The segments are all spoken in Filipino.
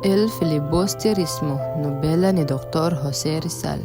El Filibusterismo, nobela ni Dr. Jose Rizal.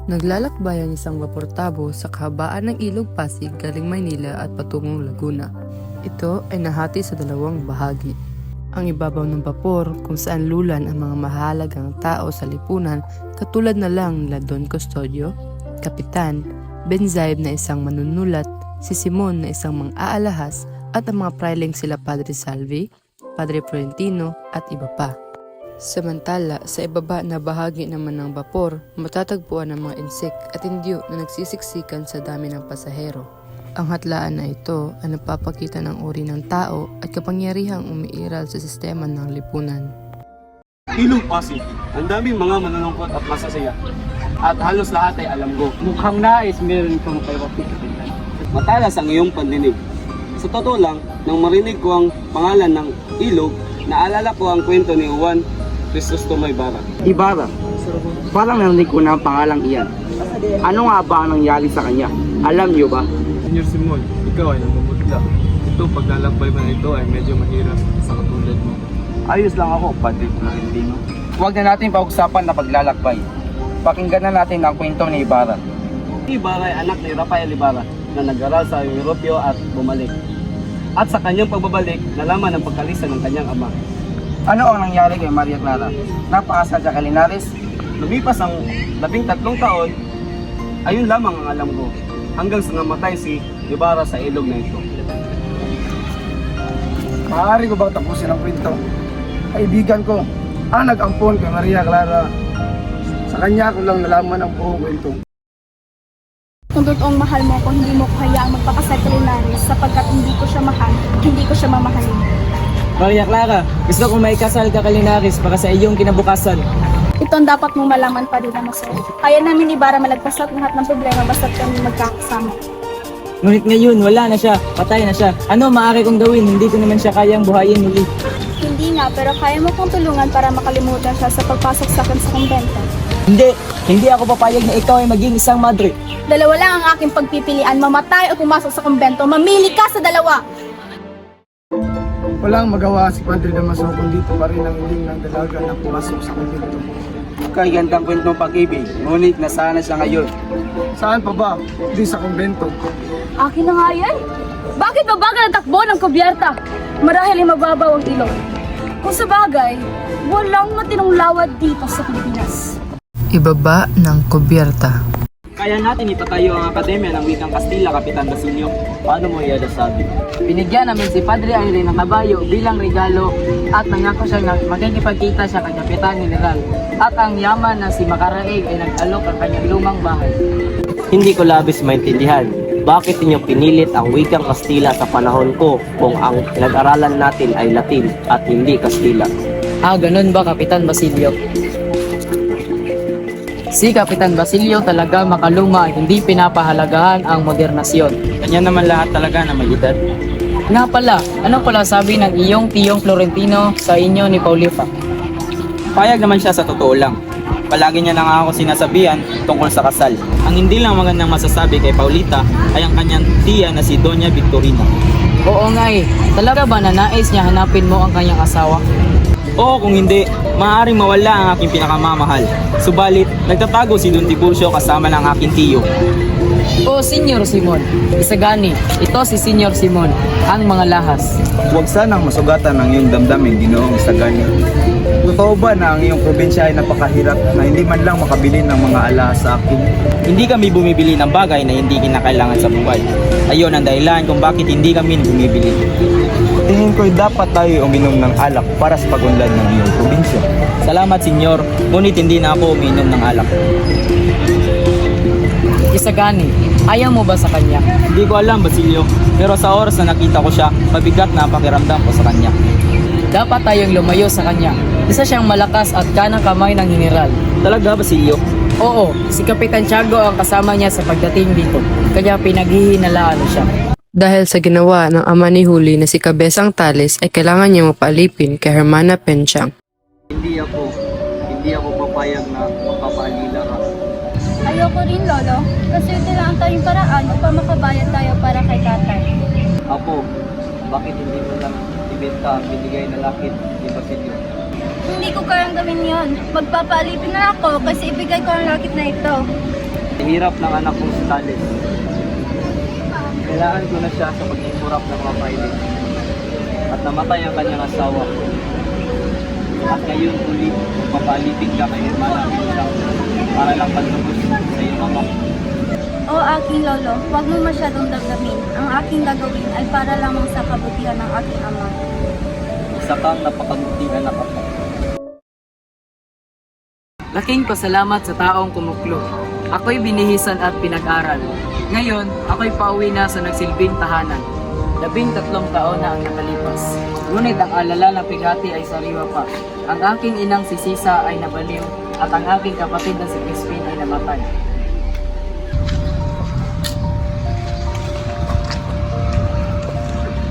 Naglalakbay ang isang vaportabo sa kahabaan ng Ilog Pasig galing Maynila at patungong Laguna. Ito ay nahati sa dalawang bahagi. Ang ibabaw ng vapor kung saan lulan ang mga mahalagang tao sa lipunan katulad na lang nila Don Custodio, Kapitan, Benzaib na isang manunulat, si Simon na isang mang-aalahas at ang mga praileng sila Padre Salvi, Padre Florentino at iba pa. Samantala, sa ibaba na bahagi naman ng vapor, matatagpuan ang mga insek at indyo na nagsisiksikan sa dami ng pasahero. Ang hatlaan na ito ay nagpapakita ng uri ng tao at kapangyarihang umiiral sa sistema ng lipunan. Ilog Pasig, ang daming mga manunungkot at masasaya. At halos lahat ay alam ko. Mukhang nais meron kang kapitan. Matalas ang iyong pandinig. Sa totoo lang, nang marinig ko ang pangalan ng ilog, naalala ko ang kwento ni Juan Crisostomo Ibarra. Ibarra, parang narinig ko na ang pangalang iyan. Ano nga ba ang nangyari sa kanya? Alam niyo ba? Senyor Simon, ikaw ay namumutla. Ito, paglalakbay man ito ay medyo mahirap sa katulad mo. Ayos lang ako, Padre Florentino. Huwag na natin pag-usapan na paglalakbay. Pakinggan na natin ang kwento ni Ibarra. Si Ibarra ay anak ni Rafael Ibarra na nag-aral sa Europeo at bumalik. At sa kanyang pagbabalik, nalaman ang pagkalisan ng kanyang ama. Ano ang nangyari kay Maria Clara? Napakasal kay Linares? Lumipas ang 13 taon, ayun lamang ang alam ko. Hanggang sa namatay si Ibarra sa ilog na ito. Maaari ko bang tapusin ang kwento? Kaibigan ko, ang nag-ampon kay Maria Clara. Sa kanya ko lang nalaman ang buong kwento. Kung totoong mahal mo ko, hindi mo ko hayaang magpakasal kay Linares sapagkat hindi ko siya mahal, hindi ko siya mamahalin. Maria Clara, gusto kong maikasal ka kay Linares para sa iyong kinabukasan. Ito ang dapat mong malaman pa rin na masaya. Kaya namin ni Ibarra malagpasan lahat ng problema basta't kami magkakasama. Ngunit ngayon, wala na siya, patay na siya. Ano maaari kong gawin? Hindi ko naman siya kayang buhayin muli. Hindi nga, pero kaya mo kong tulungan para makalimutan siya sa pagpasok sa akin sa kumbento. Hindi ako papayag na ikaw ay maging isang madre. Dalawa lang ang aking pagpipilian, mamatay o pumasok sa kumbento. Mamili ka sa dalawa! Walang magawa si Padre Damaso kundi pa rin ang hiling ng dalaga na pumasok sa kumbento. Kay gandang kwentong pag-ibig, ngunit nasana siya ngayon. Saan pa ba? Di sa kumbento. Akin na nga yan? Bakit mabagal ang takbo ng kubyerta? Marahil ay mababaw ang ilog. Kung sa bagay, walang matinong lawad dito sa Pilipinas. Ibaba ng kubyerta. Kaya natin ipatayo ang Akademya ng Wikang Kastila, Kapitan Basilio. Paano mo iadasabi? Binigyan namin si Padre Aire ng kabayo bilang regalo at nangako siya na magkikipagkita siya kay Kapitan General. At ang yaman na si Macaraig ay nag-alok ang kanyang lumang bahay. Hindi ko labis maintindihan. Bakit ninyo pinilit ang wikang Kastila sa panahon ko kung ang pinag-aralan natin ay Latin at hindi Kastila? Ganun ba, Kapitan Basilio? Si Kapitan Basilio talaga makaluma, hindi pinapahalagahan ang modernasyon. Kanya naman lahat talaga na may edad. Nga pala, anong pala sabi ng iyong tiyong Florentino sa inyo ni Paulifa? Payag naman siya sa totoo lang. Palagi niya lang ako sinasabihan tungkol sa kasal. Ang hindi lang magandang masasabi kay Paulita ay ang kanyang tiya na si Doña Victorina. Oo nga eh, talaga ba na nais niya hanapin mo ang kanyang asawa? Oo, kung hindi, maaaring mawala ang aking pinakamamahal. Subalit, nagtatago si Don Tiburcio kasama ng aking tiyo. O Senyor Simon, isagani, ito si Senyor Simon, ang mga lahas. Huwag sanang masugatan ang iyong damdamin, Ginoong Isagani. Totoo ba na ang iyong probinsya ay napakahirap na hindi man lang makabili ng mga alahas sa akin? Hindi kami bumibili ng bagay na hindi kinakailangan sa buhay. Ayon ang dahilan kung bakit hindi kami bumibili. Tingin ko'y dapat tayo uminom ng alak para sa pagunlad ng iyong probinsya. Salamat, senyor. Ngunit hindi na ako umiinom ng alak. Isagani, ayaw mo ba sa kanya? Hindi ko alam, Basilio. Pero sa oras na nakita ko siya, mabigat na ang pakiramdam ko sa kanya. Dapat tayong lumayo sa kanya. Isa siyang malakas at kanang kamay ng general. Talaga, Basilio? Oo, si Kapitan Tiago ang kasama niya sa pagdating dito. Kaya pinaghihinalaan siya. Dahil sa ginawa ng ama ni Huli na si Kabesang Tales ay kailangan niya mapaalipin kay Hermana Penchang. Hindi ako papayag na mapapaalila ka. Ayoko rin, Lolo. Kasi ito lang ang tayong paraan upang makabayad tayo para kay tatay. Apo, bakit hindi mo lang ibenta ang binigay na lakit ni Basilio? Hindi ko kayang gawin yon. Magpapaalipin na ako kasi ibigay ko ang lakit na ito. Hirap ng anak kong si Tales. Kailangan ko na siya sa pag-ikurap ng mga filing. At namatay ang kanyang asawa. At ngayon uli, papalipin ka kay Hermana Penchang para lang pagtubos sa iyong ama. O aking lolo, huwag mo masyadong damdamin. Ang aking gagawin ay para lamang sa kabutihan ng aking ama. Isa kang napakabuting anak ako. Laking pasalamat sa taong kumuklo. Ako'y binihisan at pinag-aral. Ngayon, ako'y pauwi na sa nagsilbing tahanan. 13 taon na ang nakalipas. Ngunit ang alala ng pighati ay sariwa pa. Ang aking inang si Sisa ay nabaliw at ang aking kapatid na si Crispin ay namatay.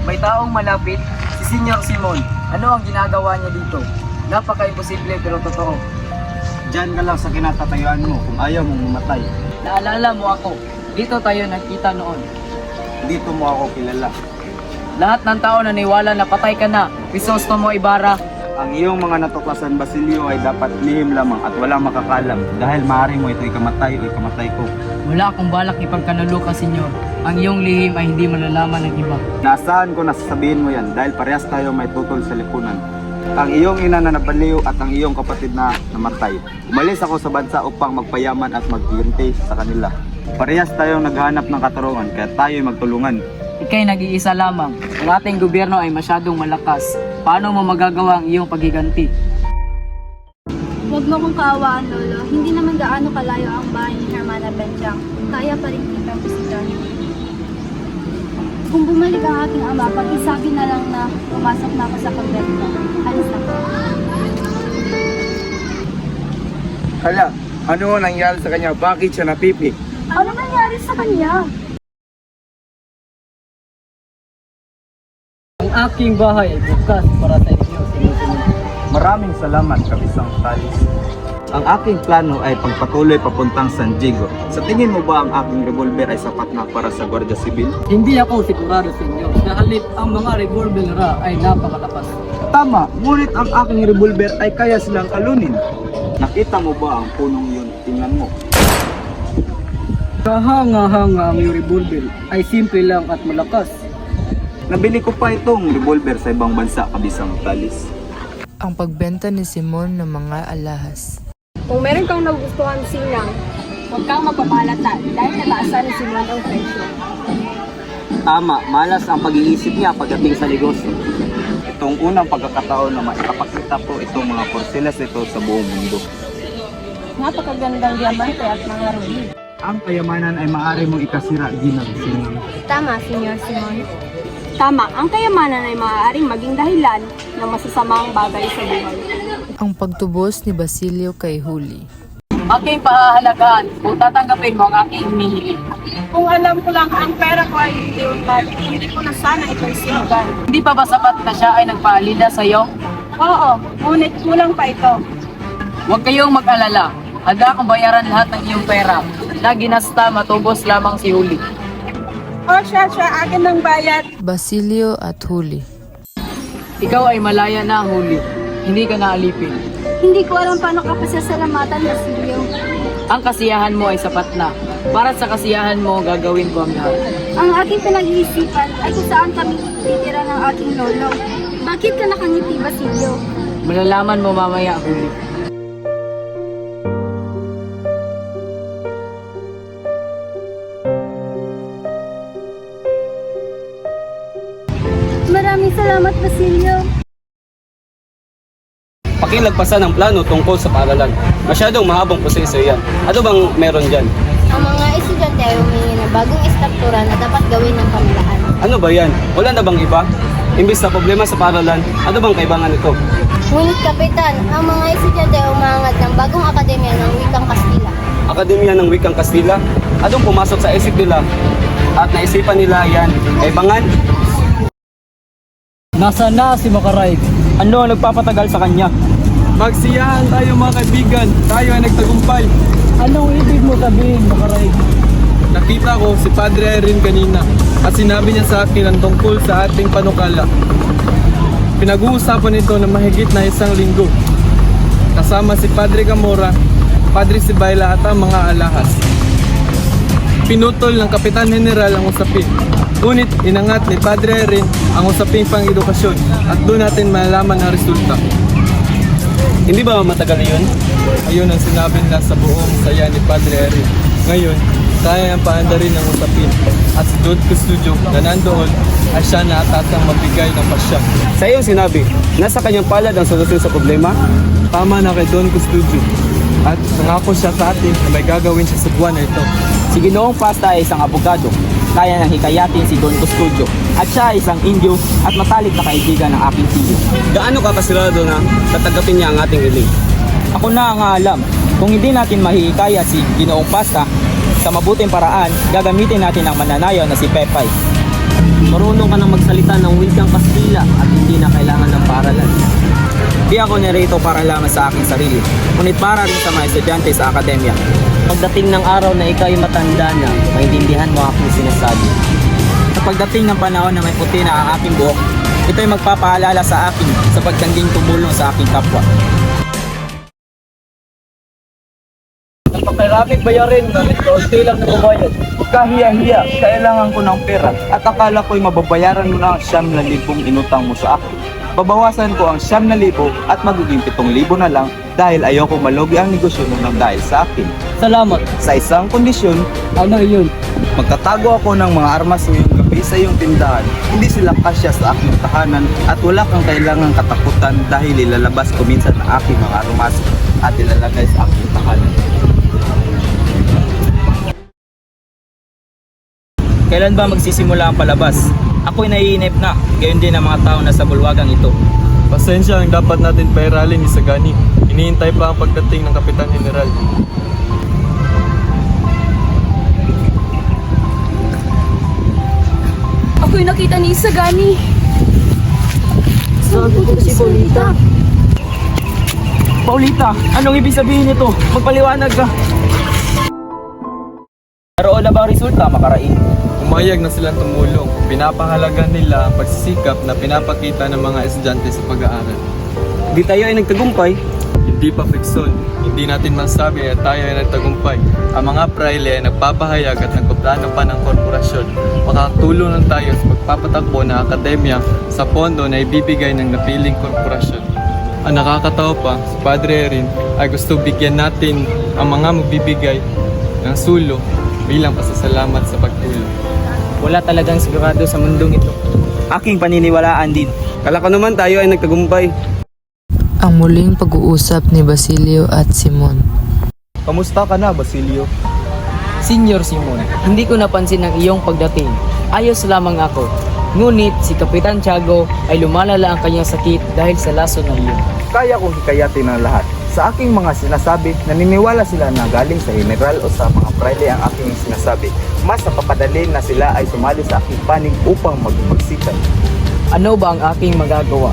May taong malapit, si Senyor Simon. Ano ang ginagawa niya dito? Napaka-imposible pero totoo. Diyan ka lang sa kinatatayuan mo kung ayaw mong mamatay. Naalala mo ako. Dito tayo nagkita noon. Dito mo ako kilala. Lahat ng tao naniwala na patay ka na. Crisostomo Ibarra. Ang iyong mga natuklasan, Basilio, ay dapat lihim lamang at walang makakalam dahil maaari mo ito ikamatay o ikamatay ko. Wala akong balak ipagkanulo ka, senyor. Ang iyong lihim ay hindi malalaman ng iba. Nasaan ko nasasabihin mo yan dahil parehas tayo may tutol sa lipunan. Ang iyong ina na nabaliw at ang iyong kapatid na namatay. Umalis ako sa bansa upang magpayaman at maghihinti sa kanila. Parehas tayong naghahanap ng katarungan kaya tayo'y magtulungan. Ika'y nag-iisa lamang. Ang ating gobyerno ay masyadong malakas. Paano mo magagawa ang iyong paghiganti? Huwag mo kong kaawaan, Lolo. Hindi naman gaano kalayo ang bahay ni Hermana Penchang. Kaya pa rin kitang bisitahin. Kung bumalik ang aking ama, pag-isabi na lang na pumasok na ako sa kumbento. Alis na ko. Hala, ano ang nangyari sa kanya? Bakit siya napipi? Ano nangyari sa kanya? Ang aking bahay ay bukas para sa inyo, senyor Simon. Maraming salamat, Kabisang Tales. Ang aking plano ay pagpatuloy papuntang San Diego. Sa tingin mo ba ang aking revolver ay sapat na para sa Guardia Civil? Hindi ako sigurado, senyor. Nahalit ang mga revolver nila ay napakalakas. Tama, ngunit ang aking revolver ay kaya silang alunin. Nakita mo ba ang punong yun? Tingnan mo. Kahanga-hanga ang iyong revolver ay simple lang at malakas. Nabili ko pa itong revolver sa ibang bansa, Kabisang Tales. Ang pagbenta ni Simon ng mga alahas. Kung meron kang nagustuhan sinang, huwag kang magpapalata dahil nataasan ni Simon ang presyo. Tama, malas ang pag-iisip niya pagdating sa negosyo. Itong unang pagkakataon na maipapakita ko itong mga porselas ito sa buong mundo. Napakagandang diamante at mga ruby. Ang kayamanan ay maaari mong ikasira, Ginang Simon. Tama, Senyor Simon. Tama, ang kayamanan ay maaaring maging dahilan ng masasamang bagay sa buhay. Ang pagtubos ni Basilio kay Huli. Aking pahahalagaan kung tatanggapin mo ang aking hinihiling. Kung alam ko lang ang pera ko ay hindi utal, hindi ko na sana ito'y sinugan. Hindi pa ba sapat na siya ay nagpaalila sa iyo? Oo, ngunit kulang pa ito. Huwag kayong mag-alala. Handa akong bayaran lahat ng iyong pera na ginasta matubos lamang si Huli. O siya, akin ng bayad. Basilio at Huli. Ikaw ay malaya na, Huli. Hindi ka naalipin. Hindi ko alam paano ka pasasalamatan, Basilio. Ang kasiyahan mo ay sapat na. Para sa kasiyahan mo, gagawin ko ang lahat. Ang aking pinag-iisipan ay kung saan kami titira ng aking lolo. Bakit ka nakangiti, Basilio? Malalaman mo mamaya ang huli. Maraming salamat, Basilio. Pakilagpasan ang plano tungkol sa paaralan. Masyadong mahabang proseso yan. Ano bang meron dyan? Ang mga estudyante ay humingi ng bagong istruktura na dapat gawin ng pamahalaan. Ano ba yan? Wala na bang iba? Imbis na problema sa paaralan, ano bang kaibangan nito? Ngunit kapitan, ang mga estudyante ay umangat ng bagong akademya ng wikang Kastila. Akademya ng Wikang Kastila? Anong pumasok sa isip nila? At naisipan nila yan, kaibangan? Nasaan na si Makarayg? Ano ang nagpapatagal sa kanya? Magsiyahan tayo mga kaibigan, tayo ay nagtagumpay. Anong ibig mo sabihin, Makarayg? Nakita ko si Padre Erin kanina at sinabi niya sa akin ang tungkol sa ating panukala. Pinag-uusapan ito na mahigit na 1 linggo. Kasama si Padre Gamora, Padre Sibayla at ang mga alahas. Pinutol ng Kapitan General ang usapin. Ngunit inangat ni Padre Erin ang usaping pang-edukasyon at doon natin malalaman ang resulta. Hindi ba matagal na yun? Ayun ang sinabi nila sa buong saya ni Padre Erin. Ngayon, kaya ang paandarin ng usapin at si Don Custodio na nandoon ay siya na atasang magbigay ng pasya. Sa iyong sinabi, nasa kanyang palad ang solusyon sa problema? Tama na kay Don Custodio at nangako siya sa atin na may gagawin siya sa buwan na ito. Si Ginoong Pasta ay isang abogado. Kaya nang hikayatin si Don Custodio. At siya ay isang Indio at matalik na kaibigan ng aking tiyo. Gaano ka kasigurado na tatanggapin niya ang ating hiling? Ako na ang alam. Kung hindi natin mahihikayat si Ginoong Pasta, sa mabuting paraan, gagamitin natin ang mananayaw na si Pepay. Marunong ka nang magsalita ng wikang Kastila at hindi na kailangan ng paaralan. Di ako narito para lamang sa aking sarili, ngunit para rin sa mga estudyante sa akademya. Pagdating ng araw na ikaw ay matanda na, maintindihan mo aking sinasabi. Sa pagdating ng panahon na may puti na ang aking buhok, ito ay magpapaalala sa akin sa pagtangging tumulong sa aking kapwa. Napakairaming bayarin, ngunit kaunti lang na babayad. Kahiya-hiya, kailangan ko ng pera at akala ko'y mababayaran mo na ang 9,000 inutang mo sa akin. Babawasan ko ang 9,000 at magiging 7,000 na lang dahil ayoko malugi ang negosyo mo ng dahil sa akin. Salamat. Sa isang kondisyon, Ano yun? magtatago ako ng mga armas ngayong gabi sa iyong tindahan. Hindi sila kasya sa aking tahanan at wala kang kailangang katakutan dahil ilalabas ko minsan ang aking mga armas at ilalagay sa aking tahanan. Kailan ba magsisimula ang palabas? Ako'y naiinip na, gayon din ang mga tao na sa bulwagang ito. Pasensya ang dapat natin pairalin ni Sagani. Hinihintay pa ang pagdating ng Kapitan General. Ako'y nakita ni Isagani. Sabi ko si Paulita. Paulita, anong ibig sabihin nito? Magpaliwanag ka. Naroon na ba ang resulta, Makaraig? Umayag na silang tumulong. Pinapahalagan nila ang pagsisikap na pinapakita ng mga estudyante sa pag-aaral. Di tayo ay nagtagumpay. Hindi pa fiksyon. Hindi natin masabi na tayo ay nagtagumpay. Ang mga praile ay nagpapahayag at nagpaplano pa ng korporasyon. Makakatulong lang tayo sa pagpapatakbo ng akademya sa pondo na ibibigay ng napiling korporasyon. Ang nakakatawa pa, si Padre Erin ay gusto bigyan natin ang mga magbibigay ng sulo bilang pasasalamat sa pagtulong. Wala talagang sigurado sa mundong ito. Aking paniniwalaan din. Kala ko naman tayo ay nagtagumpay. Ang muling pag-uusap ni Basilio at Simon. Kamusta ka na, Basilio? Senior Simon, hindi ko napansin ang iyong pagdating. Ayos lamang ako. Ngunit si Kapitan Tiago ay lumalala ang kanyang sakit dahil sa laso na iyon. Kaya kong hikayatin ng lahat. Sa aking mga sinasabi, naniniwala sila na galing sa general o sa mga praile ang aking sinasabi. Mas napapadali na sila ay sumali sa aking panig upang magsikan. Ano ba ang aking magagawa?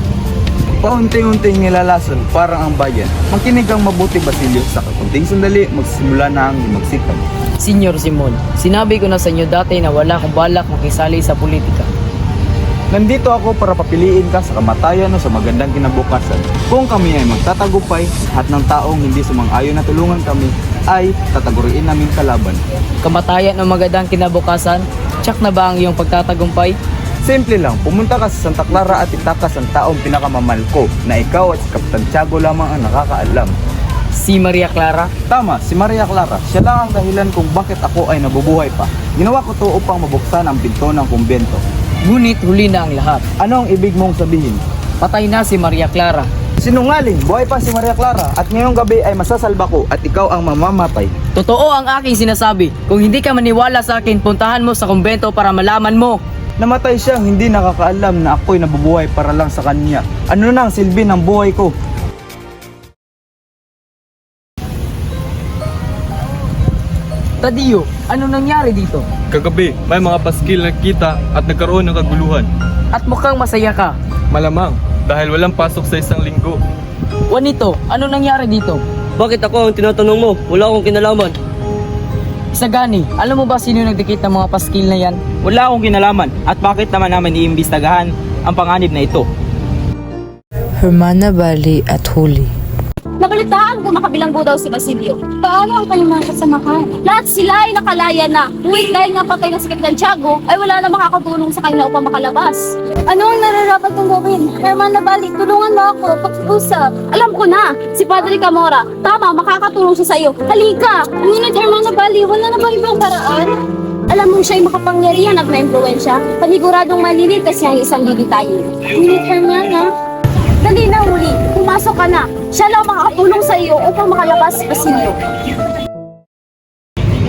Paunti-unting nilalason parang ang bayan. Makinig kang mabuti, Basilio. Sa kakunting sandali, magsisimula na ang magsikan. Senior Simon, sinabi ko na sa inyo dati na wala akong balak makisali sa politika. Nandito ako para papiliin ka sa kamatayan o sa magandang kinabukasan. Kung kami ay magtatagumpay, lahat ng taong hindi sumang-ayon na tulungan kami ay tataguriin namin kalaban. Kamatayan o magandang kinabukasan, tsak na ba ang iyong pagtatagumpay? Simple lang, pumunta ka sa Santa Clara at itakas ang taong pinakamamahal ko na ikaw at si Kapitan Tiago lamang ang nakakaalam. Si Maria Clara? Tama, si Maria Clara. Siya lang ang dahilan kung bakit ako ay nabubuhay pa. Ginawa ko to upang mabuksan ang pinto ng kumbento. Ngunit huli na ang lahat. Ano ang ibig mong sabihin? Patay na si Maria Clara. Sinungaling, buhay pa si Maria Clara at ngayong gabi ay masasalba ko at ikaw ang mamamatay. Totoo ang aking sinasabi. Kung hindi ka maniwala sa akin, puntahan mo sa kumbento para malaman mo. Namatay siyang hindi nakakaalam na ako'y nabubuhay para lang sa kanya. Ano na ang silbi ng buhay ko? Tadio, ano nangyari dito? Kagabi, may mga paskil na kita at nagkaroon ng kaguluhan. At mukhang masaya ka. Malamang, dahil walang pasok sa isang linggo. Juanito, ano nangyari dito? Bakit ako ang tinatanong mo? Wala akong kinalaman. Isagani, alam mo ba sino nagdikit ng mga paskil na yan? Wala akong kinalaman at bakit naman namin iimbestagahan ang panganib na ito? Hermana Bali at Huli. Nabalitaan ko makabilanggo daw si Basilio. Paano ang kanyang mga kasamahan? Lahat sila ay nakalaya na. Ngunit dahil nga patay na si Kapitan Tiago, ay wala na makakatulong sa kanila upang makalabas. Ano ang nararapat kong gawin? Hermana Bali, tulungan mo ako. Pag-usap. Alam ko na, si Padre Camora. Tama, makakatulong siya sa iyo. Halika! Ngunit Hermana Bali, wala na bang ibang paraan? Alam mo siya'y makapangyarihan at ma-impluensya. Paniguradong malilit kasi ang isang lilitayin. Ngunit Hermana, dali na, Huli. Pumasok ka na. Siya lang makakatulong sa iyo upang makalabas si Basilio.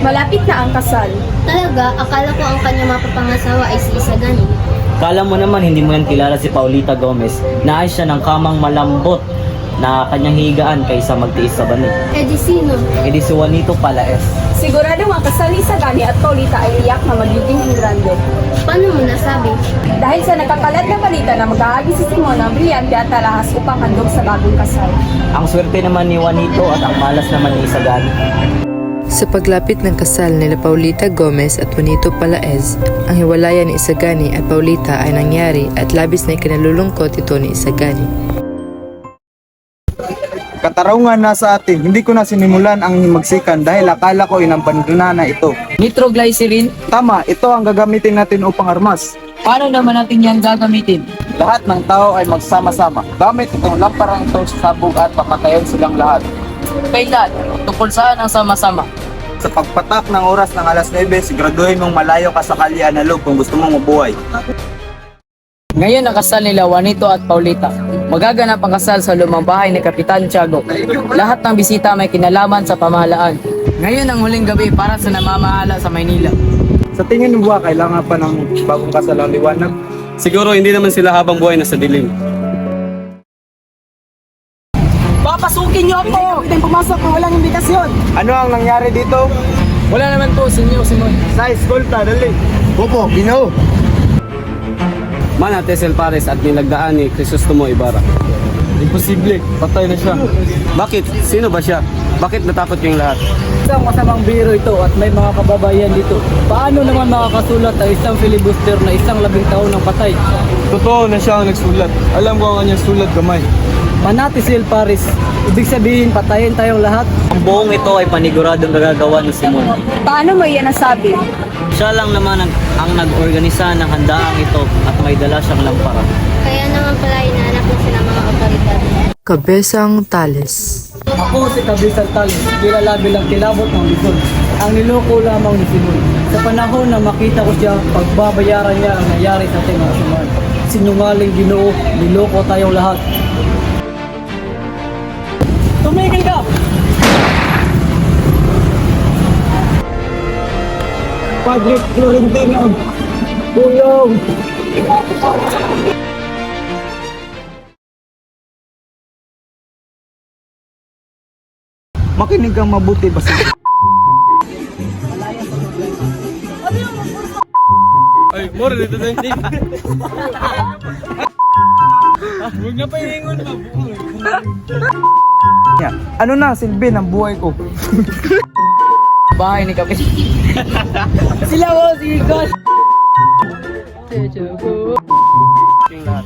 Malapit na ang kasal. Talaga, akala ko ang kanyang mapapangasawa ay si Isagani. Kala mo naman hindi mo yan kilala si Paulita Gomez. Naayos siya ng kamang malambot na kanyang higaan kaysa magtiis sa bani. Eh di sino? E di si Juanito Palaez. Sigurado ang kasal ni Isagani at Paulita ay iyak na magiging grande. Paano mo nasabi? Dahil sa nakakalat na balita na mag-aagi si Simon ang brilyante at talahas upang handog sa bagong kasal. Ang swerte naman ni Juanito at ang malas naman ni Isagani. Sa paglapit ng kasal nila Paulita Gomez at Juanito Palaez, ang hiwalayan ni Isagani at Paulita ay nangyari at labis na ikinalulungkot ito ni Isagani. Katarungan na sa atin, hindi ko na sinimulan ang himagsikan dahil akala ko inabandona na ito. Nitroglycerin? Tama, ito ang gagamitin natin upang armas. Paano naman natin yan gagamitin? Lahat ng tao ay magsama-sama. Gamit itong lamparang ito sa sabog at papatayin silang lahat. Kailan? Tungkol saan ang sama-sama? Sa pagpatak ng oras ng alas 9, siguraduhin mong malayo ka sa Kalye Analog kung gusto mong mabuhay. Ngayon ang kasal nila Juanito at Paulita. Magaganap ang kasal sa lumang bahay ni Kapitan Tiago. Lahat ng bisita may kinalaman sa pamahalaan. Ngayon ang huling gabi para sa namamahala sa Maynila. Sa tingin mo ba kailangan pa ng bagong kasal ang liwanag? Siguro hindi naman sila habang buhay na sa dilim. Papasukin niyo ako! Hindi pumasok kung walang imbitasyon! Ano ang nangyari dito? Wala naman po, Senyor Simon. Sa eskolta, dali. Opo, Ginoo. Mana Tesel Pares at nilagdaan ni Crisostomo Ibarra. Imposible, patay na siya. Bakit? Sino ba siya? Bakit natakot kayong lahat? Isang masamang biro ito at may mga kababayan dito. Paano naman makakasulat ang isang filibuster na isang 10 taon ng patay? Totoo na siya ang nagsulat. Alam ko ang kanyang sulat gamay. Manatisil Paris. Ibig sabihin, patayin tayong lahat. Ang buong ito ay paniguradong gagagawa ni Simon. Paano mo yan nasabi? Siya lang naman ang nag-organisa ng handaang ito at may dala siyang lampara. Kaya naman pala inaanap na sila mga otoridad. Kabesang Tales. Ako si Kabisang Tales, kilala bilang kilabot ng Luzon. Ang niloko lamang ni Simon. Sa panahon na makita ko siya, pagbabayaran niya ang nangyari sa ating mga samahan. Sinungaling Ginoo, niloko tayong lahat. Tumigil ka! Padre Florentino, tulong! Makinig kang mabuti, Basilio. Ay, more dito tayo. Huwag na pa hiningon na. Ano na silbi ng buhay ko? Bahay ni Kapitan. Sila mo, si Gosh! Kayong lahat.